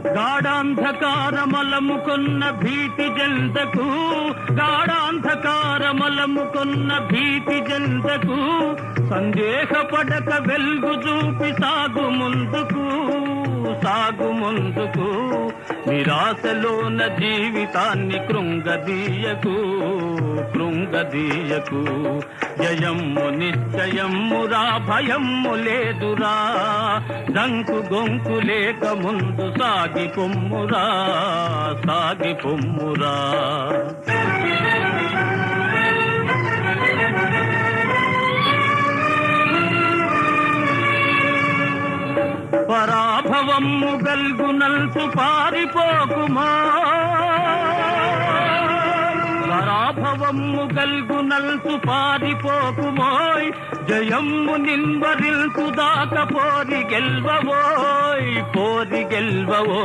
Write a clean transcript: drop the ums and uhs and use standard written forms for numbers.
గాఢాంధకారమలముకొన్న భీతి జంతకు, గాఢాంధకారమలముకొన్న భీతి జంతకు, సందేహపడక వెలుగు చూపి సాగు ముందుకు, సాగు ముందుకు. నిరాశలోన జీవితాన్ని కృంగదీయకు, కృంగదీయకు. జయమ్ము నిశ్చయమ్మురా, భయమ్ము లేదురా, దంకు గొంకు లేక ముందు సాగి పొమ్మురా, సాగి పొమ్మురా. పరాభవమ్ము గల్గునల్సు పారిపోకుమా, పరాభవమ్ము గల్గునల్సు పారిపోకుమోయ్, జయమ్ము నిన్వరిల్సు దాక పోరి గెల్వవోయ్, పోరి గెల్వవో.